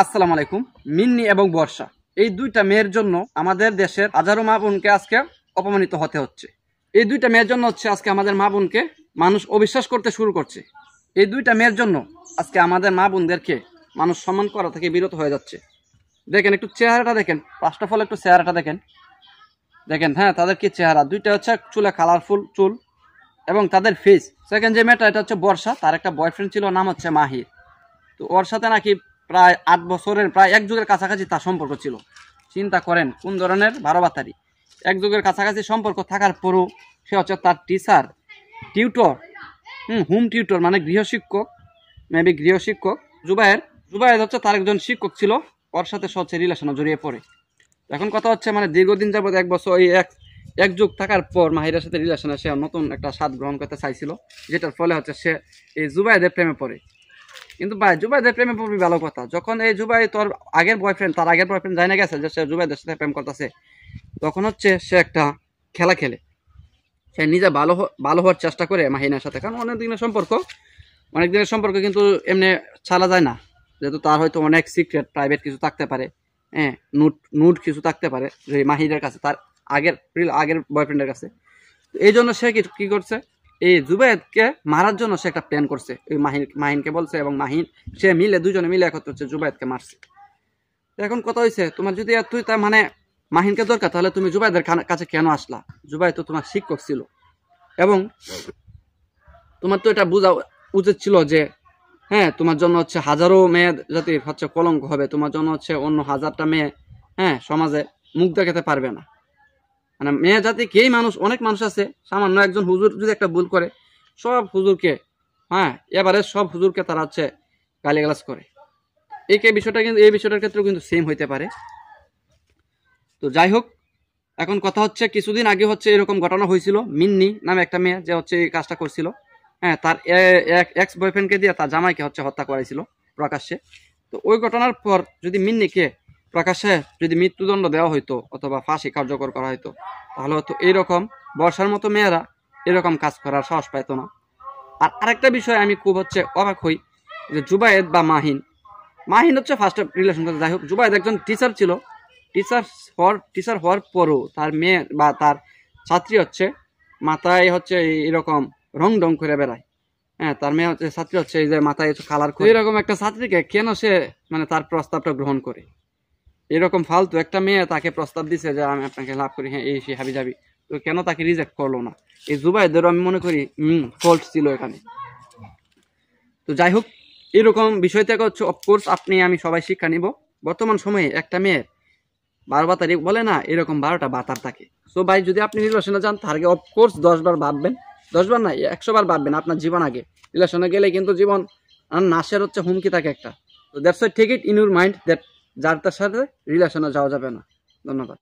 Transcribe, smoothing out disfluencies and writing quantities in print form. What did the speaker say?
আসসালামু আলাইকুম। মিন্নি এবং বর্ষা এই দুইটা মেয়ের জন্য আমাদের দেশের হাজারো মা বোনকে আজকে অপমানিত হতে হচ্ছে। এই দুইটা মেয়ের জন্য হচ্ছে আজকে আমাদের মা বোনকে মানুষ অবিশ্বাস করতে শুরু করছে। এই দুইটা মেয়ের জন্য আজকে আমাদের মা বোনদেরকে মানুষ সম্মান করা থেকে বিরত হয়ে যাচ্ছে। দেখেন একটু চেহারাটা দেখেন, ফার্স্ট অফ অল একটু চেহারাটা দেখেন। হ্যাঁ, তাদের কি চেহারা, দুইটা হচ্ছে চুলে কালারফুল চুল এবং তাদের ফেস। সেকেন্ড যে মেয়েটা, এটা হচ্ছে বর্ষা, তার একটা বয়ফ্রেন্ড ছিল, নাম হচ্ছে মাহির। তো ওর সাথে নাকি প্রায় 8 বছরের, প্রায় এক যুগের কাছাকাছি তার সম্পর্ক ছিল। চিন্তা করেন কোন ধরনের বারোবাতারি। এক যুগের কাছাকাছি সম্পর্ক থাকার পরও সে হচ্ছে তার টিচার, টিউটর, হোম টিউটর মানে গৃহশিক্ষক, মেবি গৃহশিক্ষক জুবায়ের হচ্ছে তার একজন শিক্ষক ছিল। ওর সাথে সে হচ্ছে রিলেশনে জড়িয়ে পড়ে। এখন কথা হচ্ছে মানে দীর্ঘদিন যাবত এক বছর এই এক যুগ থাকার পর মাহিরের সাথে রিলেশনে সে নতুন একটা স্বাদ গ্রহণ করতে চাইছিল, যেটার ফলে হচ্ছে সে এই জুবায়েদের প্রেমে পড়ে। কিন্তু ভাই, জুবাইদের প্রেমে পড়বি ভালো কথা, যখন এই জুবাই তোর আগের বয়ফ্রেন্ড, তার আগের বয়ফ্রেন্ড জানা গেছে যে সে জুবাইদের সাথে প্রেম করতেছে, তখন হচ্ছে সে একটা খেলা খেলে। সে নিজে ভালো হওয়ার চেষ্টা করে মাহিনার সাথে, কারণ অনেক দিনের সম্পর্ক কিন্তু এমনি ছাড়া যায় না, যেহেতু তার হয়তো অনেক সিক্রেট প্রাইভেট কিছু থাকতে পারে, হ্যাঁ, নুট কিছু থাকতে পারে যে মাহিদের কাছে, তার আগের বয়ফ্রেন্ডের কাছে। এই জন্য সে কি করছে, এই জুবায়েদকে মারার জন্য সে একটা প্ল্যান করছে। এই মাহিনকে বলছে এবং সে দুজনে মিলে একত্র হচ্ছে জুবায়েদকে মারছে। এখন কথা হয়েছে, তোমার যদি তুই তার মানে মাহিনকে দরকার, তাহলে তুমি জুবায়েদের কাছে কেন আসলা? জুবায়েদ তো তোমার শিক্ষক ছিল এবং তোমার তো এটা বোঝা উচিত ছিল যে হ্যাঁ, তোমার জন্য হচ্ছে হাজারো মেয়ে জাতির হচ্ছে কলঙ্ক হবে, তোমার জন্য হচ্ছে অন্য হাজারটা মেয়ে হ্যাঁ সমাজে মুখ দেখাতে পারবে না। মানে মেয়ে জাতি কেই অনেক মানুষ আছে, সামান্য একজন হুজুর যদি একটা ভুল করে, সব হুজুরকে সব হুজুরকে তারা হচ্ছে গালিগালাজ করে। এই বিষয়টার ক্ষেত্রেও কিন্তু সেম হইতে পারে। তো যাই হোক, এখন কথা হচ্ছে কিছুদিন আগে হচ্ছে এরকম ঘটনা হয়েছিল। মিন্নি নামে একটা মেয়ে যে হচ্ছে এই কাজটা করছিল, হ্যাঁ, তার এক্স বয়ফ্রেন্ডকে দিয়ে তার জামাইকে হচ্ছে হত্যা করাইছিল প্রকাশ্যে। তো ওই ঘটনার পর যদি মিন্নিকে প্রকাশ্যে যদি মৃত্যুদণ্ড দেওয়া হইতো অথবা ফাঁসি কার্যকর করা হইতো, তাহলে হয়তো এইরকম বর্ষার মতো মেয়েরা এরকম কাজ করার সাহস পাইতো না। আর আরেকটা বিষয় আমি খুব হচ্ছে অবাক হই যে জুবায়েদ বা মাহিন হচ্ছে ফার্স্ট রিলেশন করতে। যাই হোক, জুবায়েদ একজন টিচার ছিল, টিচার হওয়ার পরও তার মেয়ে বা তার ছাত্রী হচ্ছে মাথায় হচ্ছে এরকম রং করে বেড়ায়। হ্যাঁ, তার মেয়ে হচ্ছে ছাত্রী হচ্ছে এই যে মাথায় কালার করে, এরকম একটা ছাত্রীকে কেন সে মানে তার প্রস্তাবটা গ্রহণ করে? এরকম ফালতু একটা মেয়ে তাকে প্রস্তাব দিছে যে আমি আপনাকে লাভ করি, হ্যাঁ এই সে হাবি যাবি, তো কেন তাকে রিজেক্ট করলো না? এই জুবাইদেরও আমি মনে করি ফল্ট ছিল এখানে। তো যাই হোক, এরকম বিষয় থেকে হচ্ছে অফকোর্স আমি সবাই শিক্ষা নিব। বর্তমান সময়ে একটা মেয়ের 12 বাতারি বলে না, এরকম 12টা বাতার থাকে। সো ভাই, যদি আপনি রিলেশনে যান তার আগে অফকোর্স 10 বার ভাববেন, 10 বার না 100 বার ভাববেন আপনার জীবন আগে। রিলেশনে গেলে কিন্তু জীবন নাশের হচ্ছে হুমকি থাকে একটা। তো that's why take it in your mind that যার তার সাথে রিলেশনে যাওয়া যাবে না। ধন্যবাদ।